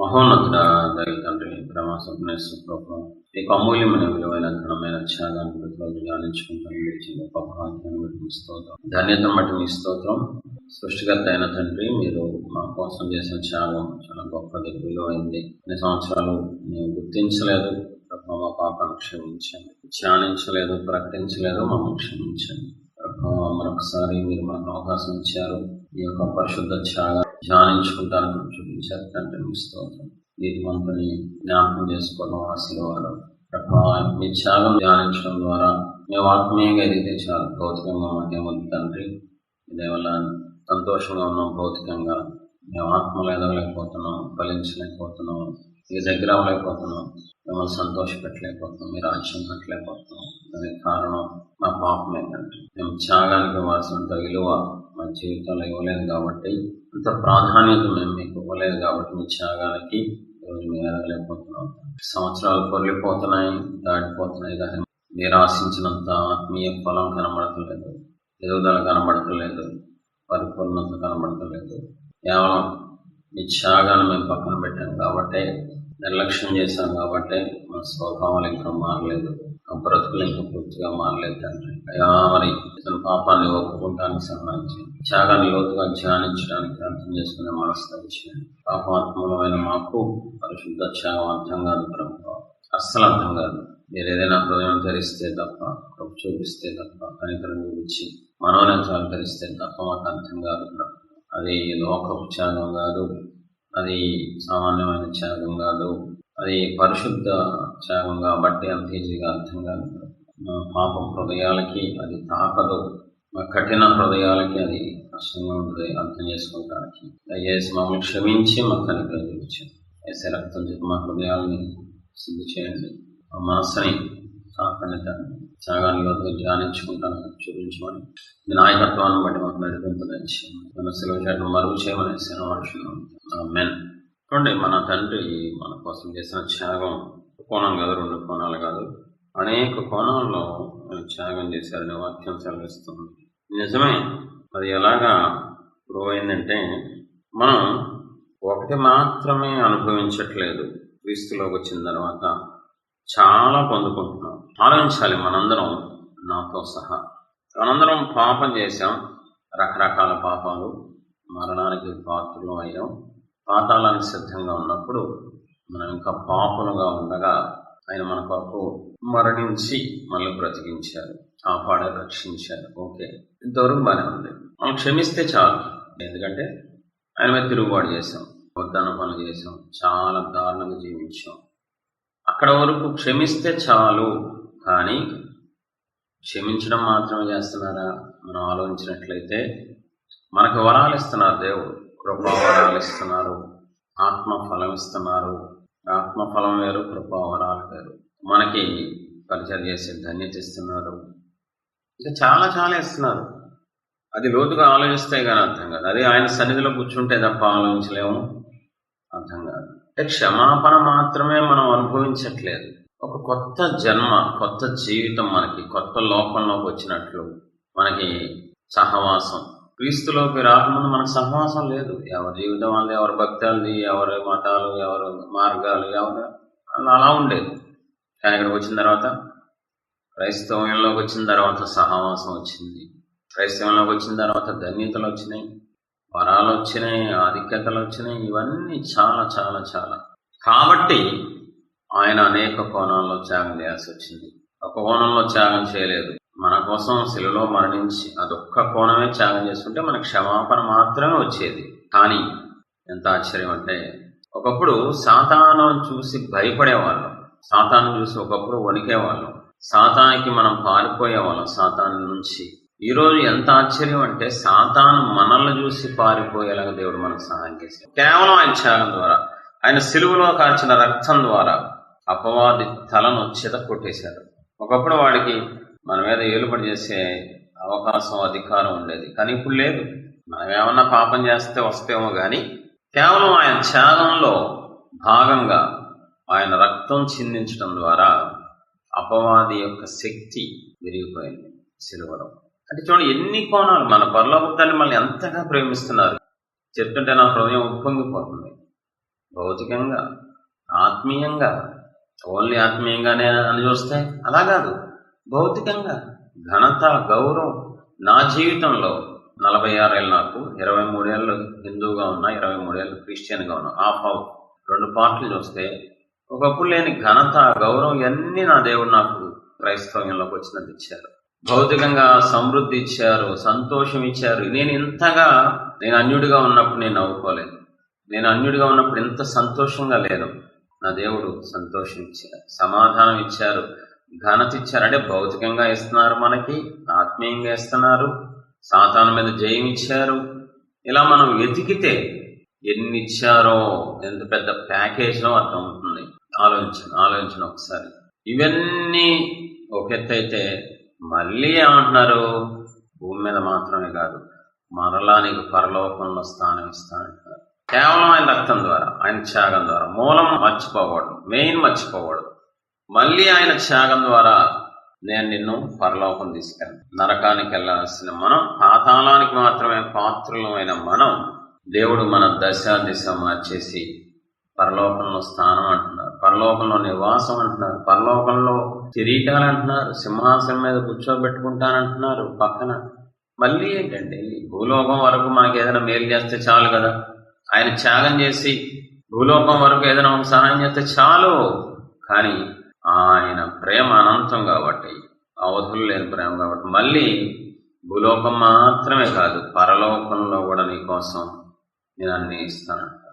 మహోన్నతుడా, దైవ తండ్రి, ప్రేమ స్వప్నేశ్వరం నీకు అమూల్యమైన విలువైన ఘనమైన త్యాగాన్ని ప్రతిరోజు ధ్యానించుకుంటాను. గొప్ప భాగ్యాన్ని బట్టి మీ స్తోత్రం, ధన్యతను బట్టి మీ స్తోత్రం. సృష్టికర్త అయిన తండ్రి, మీరు మా కోసం చేసిన త్యాగం చాలా గొప్పది, విలువైంది. కొన్ని సంవత్సరాలు మేము గుర్తించలేదు, ప్రభావ మా పాపాన్ని క్షమించండి. ధ్యానించలేదు, ప్రకటించలేదు, మమ్మల్ని క్షమించండి. ప్రభావ మరొకసారి మీరు మనకు అవకాశం ఇచ్చారు. ఈ యొక్క పరిశుద్ధ త్యాగం ధ్యానించుకుంటానికి చూపించారు తండ్రి, మీ స్తోత్రం. నీతిమంతుని జ్ఞాపకం చేసుకోవడం ఆశీర్వాదం. ప్రభావ మీ త్యాగం ధ్యానించడం ద్వారా మేము ఆత్మీయంగా ఎదిగితే చాలు. భౌతికంగా మాకేమొద్దు తండ్రి. ఇదే వల్ల సంతోషంగా ఉన్నాం. భౌతికంగా మేము ఆత్మలు ఎదగలేకపోతున్నాం, ఫలించలేకపోతున్నాం, మీ దగ్గర అవ్వలేకపోతున్నాం, మిమ్మల్ని సంతోషపెట్టలేకపోతున్నాం, మీ రాజ్యం కట్టలేకపోతున్నాం. దానికి కారణం మా పాపమే తండ్రి. మేము త్యాగానికి ఇవ్వాల్సినంత విలువ మా జీవితంలో ఇవ్వలేదు కాబట్టి, అంత ప్రాధాన్యత మేము మీకు ఇవ్వలేదు కాబట్టి మీ త్యాగానికి ఈరోజు మేము ఎదగలేకపోతున్నాం. సంవత్సరాలు పొరలిపోతున్నాయి, దాటిపోతున్నాయి, కానీ మీరు ఆశించినంత ఆత్మీయ ఫలం కనబడతలేదు, ఎదుగుదల కనబడతలేదు, పరిపూర్ణత కనబడతలేదు. కేవలం మీ త్యాగాన్ని మేము పక్కన పెట్టాం కాబట్టి, నిర్లక్ష్యం చేశాం కాబట్టి మన స్వభావాలు ఇంకా మారలేదు, బ్రతుకులు ఇంకా పూర్తిగా మారలేదు తండ్రి. మరి ఇతని పాపాన్ని ఒప్పుకుంటానికి సహాయించి, త్యాగాన్ని లోతుగా ధ్యానించడానికి అర్థం చేసుకునే మనసు తెచ్చేయండి. పాపాత్మకమైన మాకు పరిశుద్ధ త్యాగం అర్థం కాదు ప్రభావం, అస్సలు అర్థం కాదు. మీరు ఏదైనా హృదయం ధరిస్తే తప్ప, కృప చూపిస్తే తప్ప, కనికరం చూపించి మనోనేత్రాలు ధరిస్తే తప్ప మాకు అర్థం కాదు. అది లోకపు త్యాగం కాదు, అది సామాన్యమైన త్యాగం కాదు, అది పరిశుద్ధ త్యాగం కాబట్టి అంత ఈజీగా అర్థం కాదు. మా పాప హృదయాలకి అది తాకదు, మా కఠిన హృదయాలకి అది కష్టంగా ఉంటుంది అర్థం చేసుకోవడానికి. దయచేసి మమ్మల్ని క్షమించి మా కనికరం చూపించండి. వేసే రక్తం చెప్పి మా హృదయాలని శుద్ధి చేయండి, మా మనస్సుని తాకండి తండ్రి. త్యాగాన్ని ధ్యానించుకుంటాను చూపించమని, మీ నాయకత్వాన్ని బట్టి మాకు నడిపింపదండి. మన సెలవు చేయడం మరుగు చేయమని సేవడుచున్నాం. ఆమేన్. చూడండి, మన తండ్రి మన కోసం చేసిన త్యాగం కోణం కాదు, 2 కోణాలు కాదు, అనేక కోణాల్లో త్యాగం చేశారనే వాక్యం సెలవిస్తుంది. నిజమే, అది ఎలాగా ప్రూవ్ అయిందంటే, మనం ఒకటి మాత్రమే అనుభవించట్లేదు. క్రీస్తులోకి వచ్చిన తర్వాత చాలా పొందుకుంటున్నాం. ఆలోచించాలి, మనందరం నాతో సహా మనందరం పాపం చేశాం, రకరకాల పాపాలు, మరణానికి పాత్రలు అయ్యాం. పాతాళానికి సిద్ధంగా ఉన్నప్పుడు మనం ఇంకా పాపులుగా ఉండగా ఆయన మన కొరకు మరణించి మళ్ళీ బ్రతికించారు, కాపాడారు, రక్షించారు. ఓకే, ఇంతవరకు బాగానే ఉంది. మనం క్షమిస్తే చాలు. ఎందుకంటే ఆయన మీద తిరుగుబాటు చేశాం, వద్దన్న పనులు చేశాం, చాలా దారుణంగా జీవించాం. అక్కడ వరకు క్షమిస్తే చాలు. కానీ క్షమించడం మాత్రమే చేస్తున్నారా? మనం ఆలోచించినట్లయితే మనకు వరాలు ఇస్తున్నారు దేవుడు, కృపా వరాలు ఇస్తున్నారు, ఆత్మ ఫలం ఇస్తున్నారు. ఆత్మ ఫలం వేరు, కృపా వరాలు వేరు. మనకి పరిచయం చేసే ధన్యత ఇస్తున్నారు, ఇంకా చాలా చాలా ఇస్తున్నారు. అది లోతుగా ఆలోచిస్తే కానీ అర్థం కాదు. అది ఆయన సన్నిధిలో కూర్చుంటే తప్ప ఆలోచించలేము, అర్థం కాదు. క్షమాపణ మాత్రమే మనం అనుభవించట్లేదు, ఒక కొత్త జన్మ, కొత్త జీవితం, మనకి కొత్త లోకంలోకి వచ్చినట్లు. మనకి సహవాసం, క్రీస్తులోకి రాకముందు మనకు సహవాసం లేదు. ఎవరి జీవితం వాళ్ళది, ఎవరి భక్తులది, ఎవరి మతాలు, ఎవరి మార్గాలు, ఎవరు అలా ఉండేది. కానీ ఇక్కడికి వచ్చిన తర్వాత, క్రైస్తవంలోకి వచ్చిన తర్వాత సహవాసం వచ్చింది. క్రైస్తవంలోకి వచ్చిన తర్వాత ధన్యతలు వచ్చినాయి, వరాలు వచ్చినాయి, ఆధిక్యతలు వచ్చినాయి. ఇవన్నీ చాలా చాలా చాలా. కాబట్టి ఆయన అనేక కోణాల్లో త్యాగం చేయాల్సి వచ్చింది. ఒక కోణంలో త్యాగం చేయలేదు, మన కోసం శిలువలో మరణించి అదొక్క కోణమే త్యాగం చేసుకుంటే మనకు క్షమాపణ మాత్రమే వచ్చేది. కానీ ఎంత ఆశ్చర్యం అంటే, ఒకప్పుడు సాతాను చూసి భయపడేవాళ్ళం, సాతాను చూసి ఒకప్పుడు వణికేవాళ్ళం, సాతానికి మనం పారిపోయేవాళ్ళం సాతాను నుంచి. ఈరోజు ఎంత ఆశ్చర్యం అంటే, సాతాను మనల్ని చూసి పారిపోయేలాగా దేవుడు మనకు సహాయం చేశాడు. కేవలం ఆయన త్యాగం ద్వారా, ఆయన శిలువలో కాల్చిన రక్తం ద్వారా అపవాది తలను చిత కొట్టేశాడు. ఒకప్పుడు వాడికి మన మీద ఏలుబడి చేసే అవకాశం, అధికారం ఉండేది, కానీ ఇప్పుడు లేదు. మనం ఏమన్నా పాపం చేస్తే వస్తేమో కానీ, కేవలం ఆయన త్యాగంలో భాగంగా ఆయన రక్తం చిందించడం ద్వారా అపవాది యొక్క శక్తి విరిగిపోయింది సిలువలో. అంటే చూడండి ఎన్ని కోణాలు. మన పరలోక తండ్రి మనల్ని ఎంతగా ప్రేమిస్తున్నారు చెప్తుంటే నా హృదయం ఉప్పొంగిపోతుంది. భౌతికంగా, ఆత్మీయంగా. ఓన్లీ ఆత్మీయంగానే అని చూస్తే అలా కాదు, భౌతికంగా ఘనత, గౌరవం. నా జీవితంలో 46 ఏళ్ళు, నాకు 23 ఏళ్ళు హిందూగా ఉన్నా, 23 ఏళ్ళు క్రిస్టియన్గా ఉన్నా. హాఫ్ 2 పార్ట్లు చూస్తే ఒకప్పుడు లేని ఘనత, గౌరవం ఇవన్నీ నా దేవుడు నాకు క్రైస్తవ్యంలోకి వచ్చినట్టు ఇచ్చారు. భౌతికంగా సమృద్ధి ఇచ్చారు, సంతోషం ఇచ్చారు. నేను అన్యుడిగా ఉన్నప్పుడు నేను నవ్వుకోలేదు. నేను అన్యుడిగా ఉన్నప్పుడు ఎంత సంతోషంగా లేను. నా దేవుడు సంతోషం ఇచ్చారు, సమాధానం ఇచ్చారు, ఘనత ఇచ్చారు. అంటే భౌతికంగా ఇస్తున్నారు, మనకి ఆత్మీయంగా ఇస్తున్నారు, సాతాను మీద జయం ఇచ్చారు. ఇలా మనం వెతికితే ఎన్ని ఇచ్చారో, ఎంత పెద్ద ప్యాకేజో అర్థం అవుతుంది. ఆలోచించండి ఒకసారి. ఇవన్నీ ఒక ఎత్తు అయితే మళ్ళీ ఏమంటున్నారు, భూమి మీద మాత్రమే కాదు, మరలా నీకు పరలోకంలో స్థానం ఇస్తానంటున్నారు. కేవలం ఆయన రక్తం ద్వారా, ఆయన త్యాగం ద్వారా. మూలం మర్చిపోకూడదు, మెయిన్ మర్చిపోకూడదు. మళ్ళీ ఆయన త్యాగం ద్వారా నేను నిన్ను పరలోకం తీసుకెళ్ళను. నరకానికి వెళ్ళాల్సిన మనం, పాతాళానికి మాత్రమే పాత్రులమైన మనం, దేవుడు మన దిశ మార్చేసి పరలోకంలో స్థానం అంటున్నారు, పరలోకంలో నివాసం అంటున్నారు, పరలోకంలో కిరీటాలంటున్నారు, సింహాసనం మీద కూర్చోబెట్టుకుంటానంటున్నారు పక్కన. మళ్ళీ ఏంటండి, భూలోకం వరకు మనకి ఏదైనా మేలు చేస్తే చాలు కదా. ఆయన త్యాగం చేసి భూలోకం వరకు ఏదైనా ఒక సహాయం చేస్తే చాలు. కానీ ఆయన ప్రేమ అనంతం కాబట్టి, అవధులు లేని ప్రేమ కాబట్టి, మళ్ళీ భూలోకం మాత్రమే కాదు, పరలోకంలో కూడా నీ కోసం నేను అన్ని ఇస్తానంట.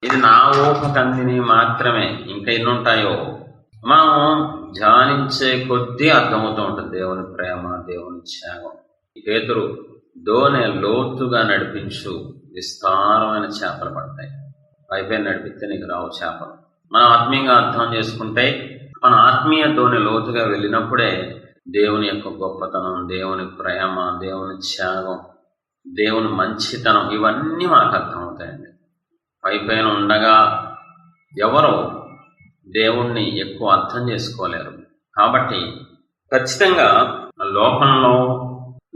ఇది నా ఊహకందిని మాత్రమే, ఇంకా ఎన్ని ఉంటాయో మనం ధ్యానించే కొద్దీ అర్థమవుతూ ఉంటుంది దేవుని ప్రేమ, దేవుని త్యాగం. పేతురు, దోనె లోతుగా నడిపించు, విస్తారమైన చేపలు పడతాయి. పైపైన నడిపిస్తే నీకు రావు చేపలు. మనం ఆత్మీయంగా అర్థం చేసుకుంటే, మన ఆత్మీయ దోనె లోతుగా వెళ్ళినప్పుడే దేవుని యొక్క గొప్పతనం, దేవుని ప్రేమ, దేవుని త్యాగం, దేవుని మంచితనం ఇవన్నీ మనకు అర్థమవుతాయండి. పైపైన ఉండగా ఎవరు దేవుణ్ణి ఎక్కువ అర్థం చేసుకోలేరు. కాబట్టి ఖచ్చితంగా లోకంలో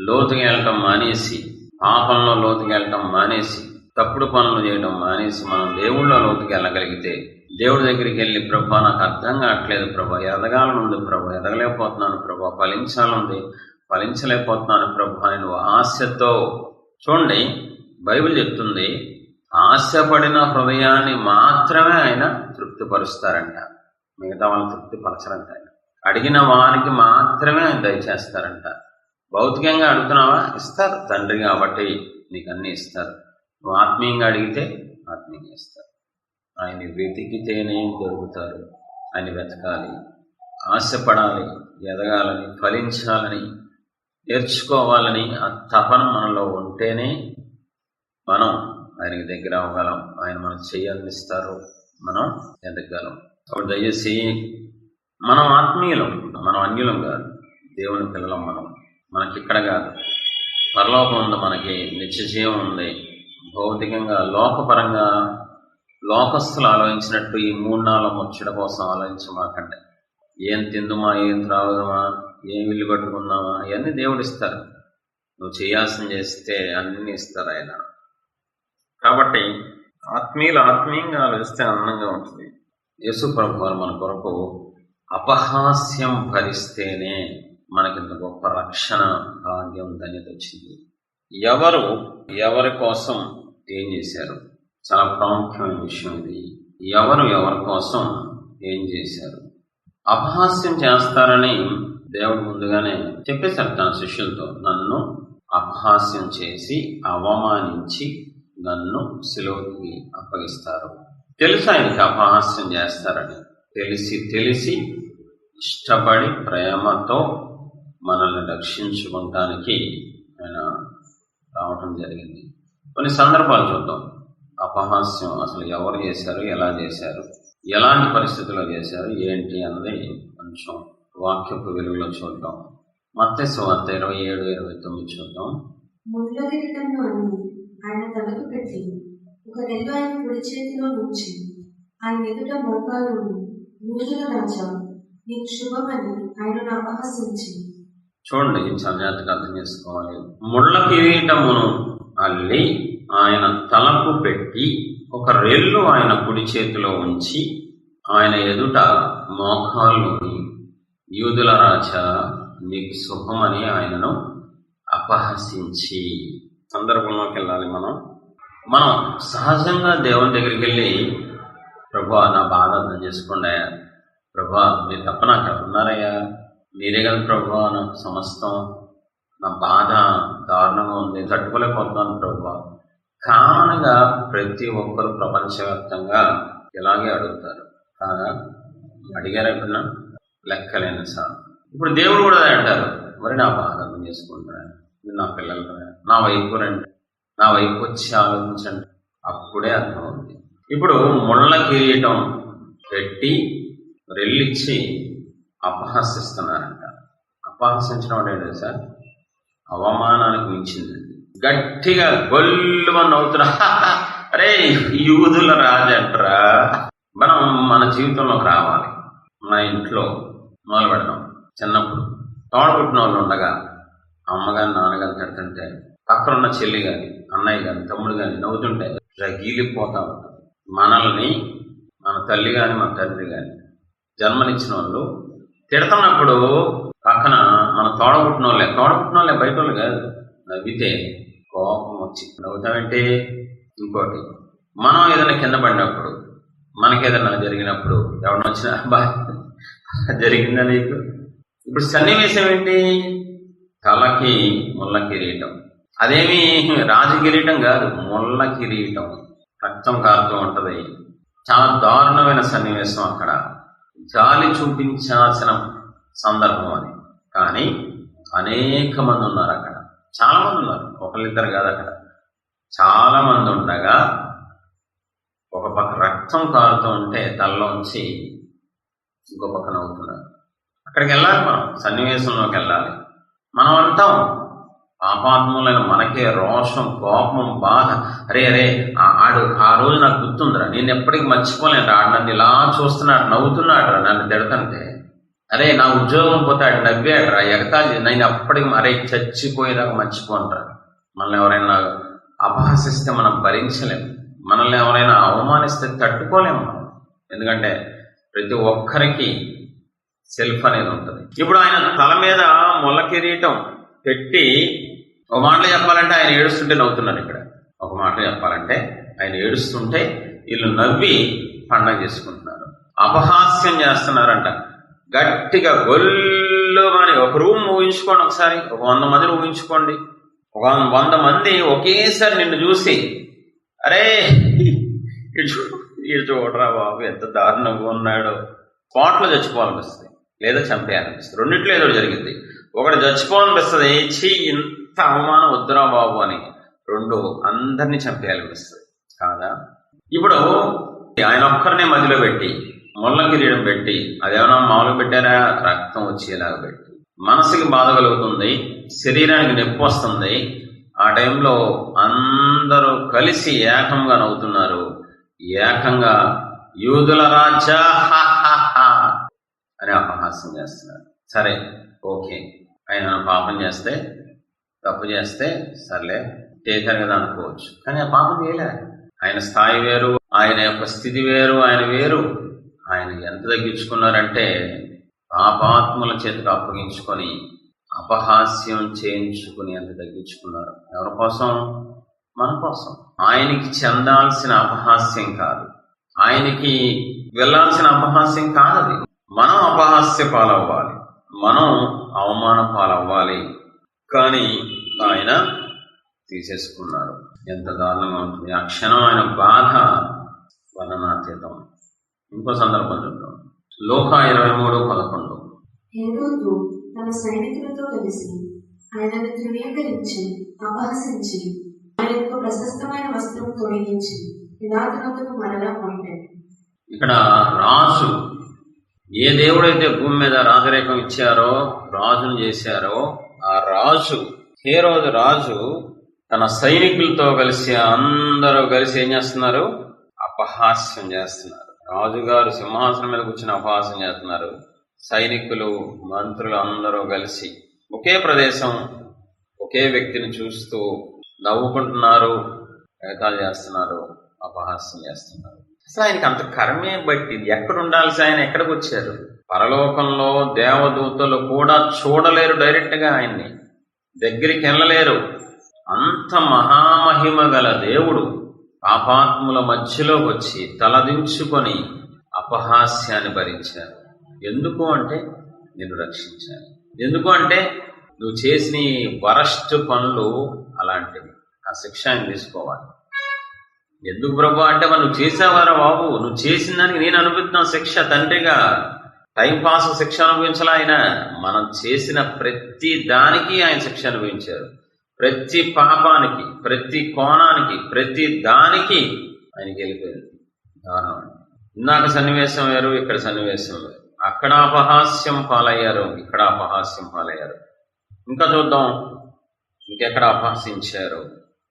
లోతుగా వెళ్ళటం మానేసి, పాపంలో లోతుగా వెళ్ళటం మానేసి, తప్పుడు పనులు చేయడం మానేసి, మనం దేవుళ్ళో లోతుగా వెళ్ళగలిగితే, దేవుడి దగ్గరికి వెళ్ళి, ప్రభా నాకు అర్థం కావట్లేదు ప్రభా, ఎదగాలనుంది ప్రభా, ఎదగలేకపోతున్నాను ప్రభా, ఫలించలేకపోతున్నాను ప్రభా, నువ్వు ఆశతో. చూడండి, బైబిల్ చెప్తుంది, ఆశపడిన హృదయాన్ని మాత్రమే ఆయన తృప్తిపరుస్తారంట, మిగతా వాళ్ళని తృప్తిపరచరంట. ఆయన అడిగిన వారికి మాత్రమే ఆయన దయచేస్తారంట. భౌతికంగా అడుగుతున్నావా, ఇస్తారు. తండ్రి కాబట్టి నీకు అన్నీ ఇస్తారు. నువ్వు ఆత్మీయంగా అడిగితే ఆత్మీయంగా ఇస్తారు. ఆయన వెతికితేనే దొరుకుతారు. ఆయన వెతకాలి, ఆశపడాలి, ఎదగాలని, ఫలించాలని, నేర్చుకోవాలని ఆ తపన మనలో ఉంటేనే మనం ఆయనకి దగ్గర అవ్వగలం. ఆయన మనకు చెయ్యందిస్తారు, మనం ఎదగలం. దయచేసి మనం ఆత్మీయులం, మనం అన్యులం కాదు, దేవుని పిల్లలం. మనకి ఇక్కడ కాదు, పరలోకం ఉంది, మనకి నిత్య జీవం ఉంది. భౌతికంగా, లోకపరంగా లోకస్తులు ఆలోచించినట్టు ఈ 3-4 ముచ్చట కోసం ఆలోచించమాకండి. ఏం తిందుమా, ఏం త్రాగుదామా, ఏం ఇల్లు కట్టుకుందామా, ఇవన్నీ దేవుడు ఇస్తారు. నువ్వు చేయాల్సింది చేస్తే అన్నీ ఇస్తారు ఆయన. కాబట్టి ఆత్మీయంగా ఆలోచిస్తే ఆనందంగా ఉంటుంది. యేసు ప్రభు వారు మన కొరకు అపహాస్యం భరిస్తేనే మనకింత గొప్ప రక్షణ భాగ్యం, ధన్యత వచ్చింది. ఎవరి కోసం ఏం చేశారు, చాలా ప్రాముఖ్యమైన విషయం ఇది. ఎవరి కోసం ఏం చేశారు. అపహాస్యం చేస్తారని దేవుడు ముందుగానే చెప్పేశారు తన శిష్యులతో. నన్ను అపహాస్యం చేసి, అవమానించి నన్ను సిలువకి అప్పగిస్తారు. తెలుసు ఆయనకి అపహాస్యం చేస్తారని. తెలిసి ఇష్టపడి ప్రేమతో మనల్ని రక్షించుకోవటానికి ఆయన రావటం జరిగింది. కొన్ని సందర్భాలు చూద్దాం. అపహాస్యం అసలు ఎవరు చేశారు, ఎలా చేశారు, ఎలాంటి పరిస్థితుల్లో చేశారు, ఏంటి అన్నది కొంచెం వాక్యపు వెలుగులో చూద్దాం. మత్తయి సువార్త 27-29 చూద్దాం. ముళ్ళ కిరీటంను ఆయన తలకు పెట్టి, ఒక రెల్లు ఆయన కుడి చేతిలో నుంచి, ఆయన ఎదుట మోకాలు యూదుల రాజా నీకు శుభమని ఆయనను అపహసించి. చూడండి, చాలా జాగ్రత్తగా అర్థం చేసుకోవాలి. ముళ్ళ కిరీటమును అల్లి ఆయన తలకు పెట్టి, ఒక రెల్లు ఆయన కుడి చేతిలో ఉంచి ఆయన ఎదుట మోకాళ్ళుని, యూదుల రాజా నీకు శుభమని ఆయనను అపహసించి. సందర్భంలోకి వెళ్ళాలి. మనం సహజంగా దేవుని దగ్గరికి వెళ్ళి, ప్రభువా నా బాధ అర్థం చేసుకోండి, ప్రభువా మీరు తప్ప నాకు ఎవరున్నారయ్యా, మీరే కదా ప్రభువా నాకు సమస్తం, నా బాధ దారుణంగా ఉంది, తట్టుకోలేకపోతున్నాను ప్రభువా. కామన్గా ప్రతి ఒక్కరు ప్రపంచవ్యాప్తంగా ఇలాగే అడుగుతారు. కాగా అడిగారు ఎప్పుడన్నా? లెక్కలేని సార్. ఇప్పుడు దేవుడు కూడా అంటారు, మరి నా బాధ అర్థం చేసుకుంటారా, మీరు నా పిల్లలు కదా, నా వైపు రండి, నా వైపు వచ్చి ఆలోచించండి, అప్పుడే అర్థమవుతుంది. ఇప్పుడు ముళ్ళ కిరీటం పెట్టి రెల్లిచ్చి అపహసిస్తున్నారంట. అపహసించడం అంటే సార్ అవమానానికి మించింది. గట్టిగా గొల్లుమని నవ్వుతున్నా, అరే యూదుల రాజు అంటారా. మనం మన జీవితంలోకి రావాలి. మన ఇంట్లో మొదలు పెడతాం. చిన్నప్పుడు తోడబుట్టిన వాళ్ళు ఉండగా అమ్మగాని నాన్నగాని తిడుతుంటే పక్కన ఉన్న చెల్లి కానీ అన్నయ్య కానీ తమ్ముడు కానీ నవ్వుతుంటే రగిలిపోతా ఉంటుంది. మనల్ని మన తల్లి కానీ మన తండ్రి కానీ జన్మనిచ్చిన వాళ్ళు తిడుతున్నప్పుడు పక్కన మన తోడబుట్టిన వాళ్ళే బయట వాళ్ళు కాదు, నవ్వితే కోపం వచ్చి నవ్వుతామంటే. ఇంకోటి, మనం ఏదైనా కింద పడినప్పుడు, మనకేదైనా జరిగినప్పుడు ఎవరిని వచ్చినా బా జరిగిందా నీకు. ఇప్పుడు సన్నివేశం ఏంటి? తలకి ముళ్ళ కిరీటం. అదేమి రాజు కిరీటం కాదు, ముళ్ళ కిరీటం. రక్తం కారుతూ ఉంటది. చాలా దారుణమైన సన్నివేశం. అక్కడ జాలి చూపించాల్సిన సందర్భం అది. కానీ అనేక మంది ఉన్నారు అక్కడ, చాలా మంది ఉన్నారు, ఒకళ్ళిద్దరు కాదు, అక్కడ చాలా మంది ఉండగా ఒక పక్క రక్తం కారుతూ ఉంటే తలలోంచి ఇంకో పక్క నవ్వుతున్నారు. అక్కడికి వెళ్ళాలి, మనం సన్నివేశంలోకి వెళ్ళాలి. మనం అంటాం పాపాత్ములైన మనకే రోషం, కోపం, బాధ. అరే ఆడు ఆ రోజు నాకు గుర్తుందిరా, నేను ఎప్పటికీ మర్చిపోలేను, ఆడు నన్ను ఇలా చూస్తున్నాడు, నవ్వుతున్నాడు రా నన్ను తిడతంటే. అరే నా ఉద్యోగం పోతే ఆడు నవ్వాడురా, ఎగతాళి, నేను అప్పటికి అరే చచ్చిపోయేదాకా మర్చిపోనరా. మనల్ని ఎవరైనా అపహసిస్తే మనం భరించలేము, మనల్ని ఎవరైనా అవమానిస్తే తట్టుకోలేము మనం. ఎందుకంటే ప్రతి ఒక్కరికి సెల్ఫ్ అనేది ఉంటుంది. ఇప్పుడు ఆయన తల మీద ముళ్ళ కిరీటం పెట్టి, ఒక మాటలో చెప్పాలంటే ఆయన ఏడుస్తుంటే నవ్వుతున్నారు. ఇక్కడ ఒక మాటలో చెప్పాలంటే ఆయన ఏడుస్తుంటే వీళ్ళు నవ్వి పండగ చేసుకుంటున్నారు, అపహాస్యం చేస్తున్నారంట. గట్టిగా గొల్లు అని ఒక రూమ్ ఊహించుకోండి ఒకసారి, ఒక 100 మందిని ఊహించుకోండి. ఒక 100 మంది ఒకేసారి నిన్ను చూసి, అరే ఇటు చూడరా బాబు ఎంత దారుణంగా ఉన్నాడో, స్పాట్లో చచ్చిపోవాలనిపిస్తుంది లేదా చంపేయాలనిపిస్తుంది. రెండిట్లో ఏదో జరిగింది. ఒకటి చచ్చిపోవాలనిపిస్తుంది, ఇంత అవమానం వద్దురా బాబు అని. 2 అందరినీ చంపేయాలనిపిస్తుంది కాదా. ఇప్పుడు ఆయన ఒక్కరినే మధ్యలో పెట్టి ముళ్ళ కిరీటం పెట్టి, అదేమన్నా మామూలుగా పెట్టారా, రక్తం వచ్చేలాగా పెట్టి, మనసుకి బాధ కలుగుతుంది, శరీరానికి నొప్పి వస్తుంది. ఆ టైంలో అందరూ కలిసి ఏకంగా నవ్వుతున్నారు, ఏకంగా యూదుల రాజా అని అపహాస్యం చేస్తున్నారు. సరే ఓకే, ఆయన పాపం చేస్తే, తప్పు చేస్తే సర్లే చేశారు కదా అనుకోవచ్చు. కానీ ఆ పాపం చేయలే. ఆయన స్థాయి వేరు, ఆయన యొక్క స్థితి వేరు, ఆయన వేరు. ఆయన ఎంత తగ్గించుకున్నారంటే పాపాత్ముల చేతికి అప్పగించుకొని అపహాస్యం చేయించుకుని ఎంత తగ్గించుకున్నారు. ఎవరి కోసం? మన కోసం. ఆయనకి చెందాల్సిన అపహాస్యం కాదు, ఆయనకి వెళ్ళాల్సిన అపహాస్యం కాదు అది. మనం అపహాస్య పాలవ్వాలి, మనం అవమాన పాలవ్వాలి. కానీ ఆయన తీసేసుకున్నారు. ఎంత దారుణంగా ఉంటుంది ఆ క్షణం. ఆయన బాధ వర్ణనాతీతం. ఇంకో సందర్భం చూద్దాం. లోకా 23:11. హేరోదు తన సైనికులతో కలిసి ఆయనను తృణీకరించి అపహసించి ఆయనకు ప్రశస్తమైన వస్త్రం తొలగించి పిలాతునకు మరలా పంపాడు. ఇక్కడ రాజు, ఏ దేవుడైతే భూమి మీద రాజరేఖం ఇచ్చారో, రాజును చేశారో, ఆ రాజు హేరోదు రాజు తన సైనికులతో కలిసి అందరూ కలిసి ఏం చేస్తున్నారు? అపహాస్యం చేస్తున్నారు. రాజుగారు సింహాసనం మీద కూర్చొని అపహాస్యం చేస్తున్నారు. సైనికులు, మంత్రులు అందరూ కలిసి ఒకే ప్రదేశం, ఒకే వ్యక్తిని చూస్తూ నవ్వుకుంటున్నారు, ఎగతాళి చేస్తున్నారు. అపహాస్యం చేస్తున్నారు. అసలు ఆయనకి అంత కర్మే బట్టి ఎక్కడ ఉండాల్సి ఆయన ఎక్కడికి వచ్చారు? పరలోకంలో దేవదూతలు కూడా చూడలేరు, డైరెక్ట్ గా ఆయన్ని దగ్గరికి వెళ్ళలేరు. అంత మహామహిమ గల దేవుడు పాపాత్ముల మధ్యలోకి వచ్చి తలదించుకొని అపహాస్యాన్ని భరించారు. ఎందుకు అంటే నిన్ను రక్షించాను. ఎందుకు అంటే నువ్వు చేసిన వరస్ట్ పనులు అలాంటివి, ఆ శిక్ష ఆయన తీసుకోవాలి. ఎందుకు ప్రభు అంటే మరి నువ్వు చేసావారా బాబు, నువ్వు చేసిన దానికి నేను అనుభవిస్తున్నా శిక్ష. తండ్రిగా టైంపాస్ శిక్ష అనుభవించాల ఆయన. మనం చేసిన ప్రతి దానికి ఆయన శిక్ష అనుభవించారు. ప్రతి పాపానికి, ప్రతి కోణానికి, ప్రతి దానికి ఆయనకి వెళ్ళిపోయింది. దారుణం. ఇందాక సన్నివేశం వేరు, ఇక్కడ సన్నివేశం వేరు. అక్కడ అపహాస్యం పాలయ్యారు, ఇక్కడ అపహాస్యం పాలయ్యారు. ఇంకా చూద్దాం ఇంకెక్కడ అపహసించారు.